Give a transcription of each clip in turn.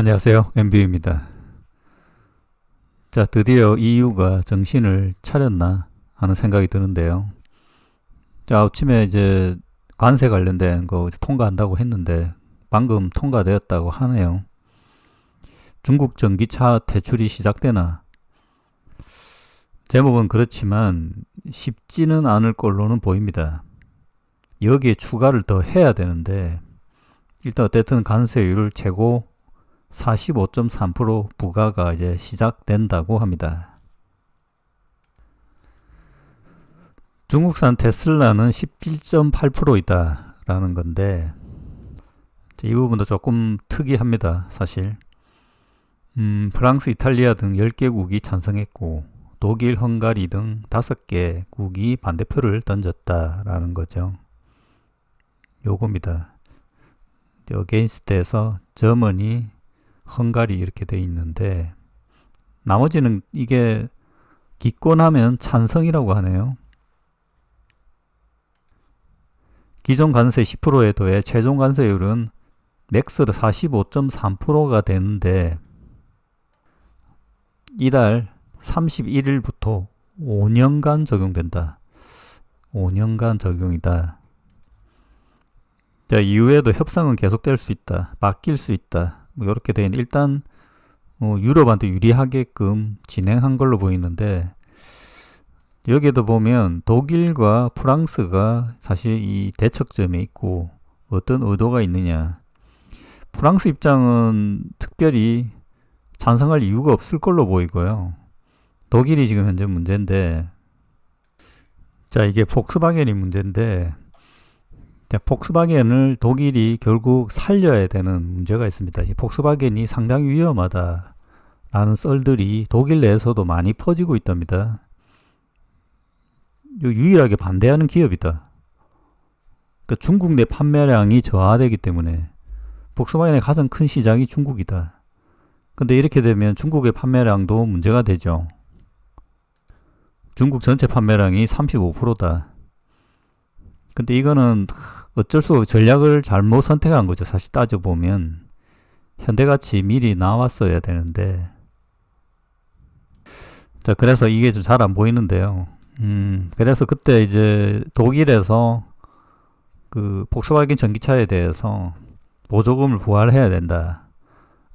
안녕하세요. MB입니다. 자, 드디어 EU가 정신을 차렸나 하는 생각이 드는데요. 자, 아침에 이제 관세 관련된 거 통과한다고 했는데 방금 통과되었다고 하네요. 중국 전기차 퇴출이 시작되나? 제목은 그렇지만 쉽지는 않을 걸로는 보입니다. 여기에 추가를 더 해야 되는데 일단 어쨌든 관세율을 최고 45.3% 부과가 이제 시작된다고 합니다. 중국산 테슬라는 17.8%이다 라는 건데 이 부분도 조금 특이합니다. 사실 프랑스, 이탈리아 등 10개국이 찬성했고 독일, 헝가리 등 5개국이 반대표를 던졌다라는 거죠. 요겁니다. 어게인스트에서 저머니, 헝가리 이렇게 돼 있는데 나머지는 이게 기권하면 찬성이라고 하네요. 기존 관세 10%에 더해 최종 관세율은 맥스로 45.3%가 되는데 이달 31일부터 5년간 적용된다. 5년간 적용이다. 자, 이후에도 협상은 계속될 수 있다. 바뀔 수 있다. 뭐 이렇게 돼 있는 일단 유럽한테 유리하게끔 진행한 걸로 보이는데 여기에도 보면 독일과 프랑스가 사실 이 대척점에 있고 어떤 의도가 있느냐. 프랑스 입장은 특별히 찬성할 이유가 없을 걸로 보이고요. 독일이 지금 현재 문제인데 자, 이게 폭스바겐이 문제인데 폭스바겐을 독일이 결국 살려야 되는 문제가 있습니다. 이 폭스바겐이 상당히 위험하다라는 썰들이 독일 내에서도 많이 퍼지고 있답니다. 유일하게 반대하는 기업이다. 그러니까 중국 내 판매량이 저하되기 때문에 폭스바겐의 가장 큰 시장이 중국이다. 근데 이렇게 되면 중국의 판매량도 문제가 되죠. 중국 전체 판매량이 35%다. 근데 이거는 어쩔 수 없이 전략을 잘못 선택한 거죠. 사실 따져보면 현대같이 미리 나왔어야 되는데 자, 그래서 이게 좀 잘 안 보이는데요. 그래서 그때 이제 독일에서 그 폭스바겐 전기차에 대해서 보조금을 부과해야 된다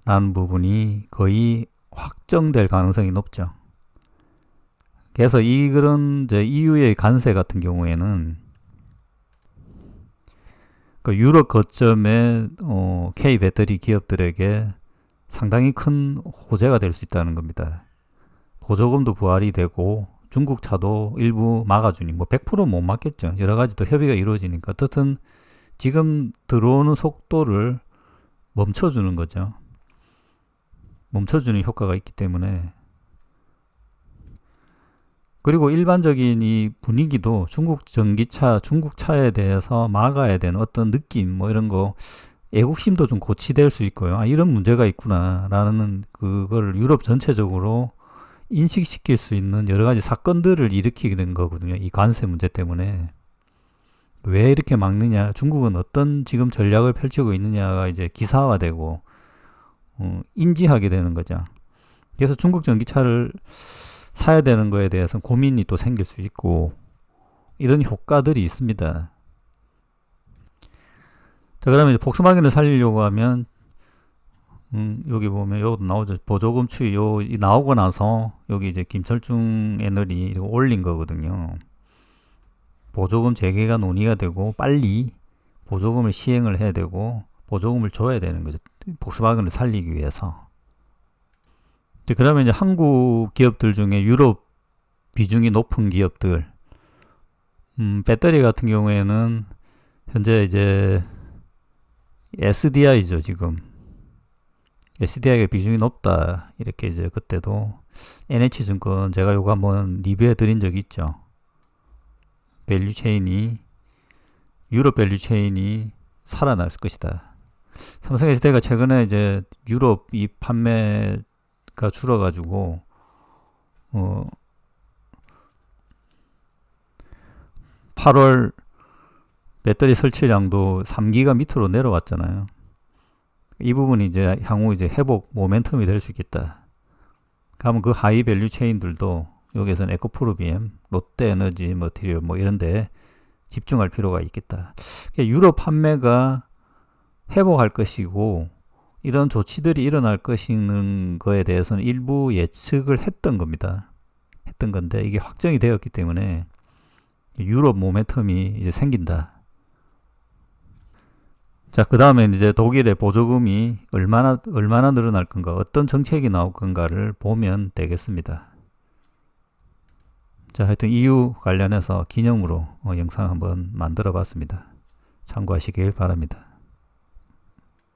라는 부분이 거의 확정될 가능성이 높죠. 그래서 그런 이제 EU의 관세 같은 경우에는 그 유럽 거점의 K 배터리 기업들에게 상당히 큰 호재가 될 수 있다는 겁니다. 보조금도 부활이 되고 중국 차도 일부 막아주니 뭐 100%못 막겠죠. 여러 가지 또 협의가 이루어지니까 어떻든 지금 들어오는 속도를 멈춰주는 거죠. 멈춰주는 효과가 있기 때문에 그리고 일반적인 이 분위기도 중국 전기차, 중국 차에 대해서 막아야 되는 어떤 느낌, 뭐 이런 거, 애국심도 좀 고취될 수 있고요. 아, 이런 문제가 있구나, 라는 그걸 유럽 전체적으로 인식시킬 수 있는 여러 가지 사건들을 일으키는 거거든요. 이 관세 문제 때문에. 왜 이렇게 막느냐, 중국은 어떤 지금 전략을 펼치고 있느냐가 이제 기사화되고, 인지하게 되는 거죠. 그래서 중국 전기차를 사야 되는 거에 대해서 고민이 또 생길 수 있고 이런 효과들이 있습니다. 자, 그러면 이제 폭스바겐을 살리려고 하면 여기 보면 여기도 나오죠. 보조금 추이 나오고 나서 여기 이제 김철중 애널이 올린 거거든요. 보조금 재개가 논의가 되고 빨리 보조금을 시행을 해야 되고 보조금을 줘야 되는 거죠. 폭스바겐을 살리기 위해서. 그 다음에 이제 한국 기업들 중에 유럽 비중이 높은 기업들, 배터리 같은 경우에는 현재 이제 SDI죠, 지금. SDI가 비중이 높다. 이렇게 이제 그때도 NH증권 제가 요거 한번 리뷰해 드린 적이 있죠. 밸류체인이, 유럽 밸류체인이 살아날 것이다. 삼성 SDI가 최근에 이제 유럽 이 판매가 줄어가지고 8월 배터리 설치량도 3기가 밑으로 내려왔잖아요. 이 부분이 이제 향후 이제 회복 모멘텀이 될 수 있겠다. 그러면 그 하이 밸류 체인들도 여기에서는 에코프로비엠, 롯데에너지, 머티리얼 뭐 이런데 집중할 필요가 있겠다. 유럽 판매가 회복할 것이고 이런 조치들이 일어날 것인 거에 대해서는 일부 예측을 했던 겁니다. 했던 건데 이게 확정이 되었기 때문에 유럽 모멘텀이 이제 생긴다. 자, 그 다음에 이제 독일의 보조금이 얼마나 늘어날 건가, 어떤 정책이 나올 건가를 보면 되겠습니다. 자, 하여튼 EU 관련해서 기념으로 영상 한번 만들어 봤습니다. 참고하시길 바랍니다.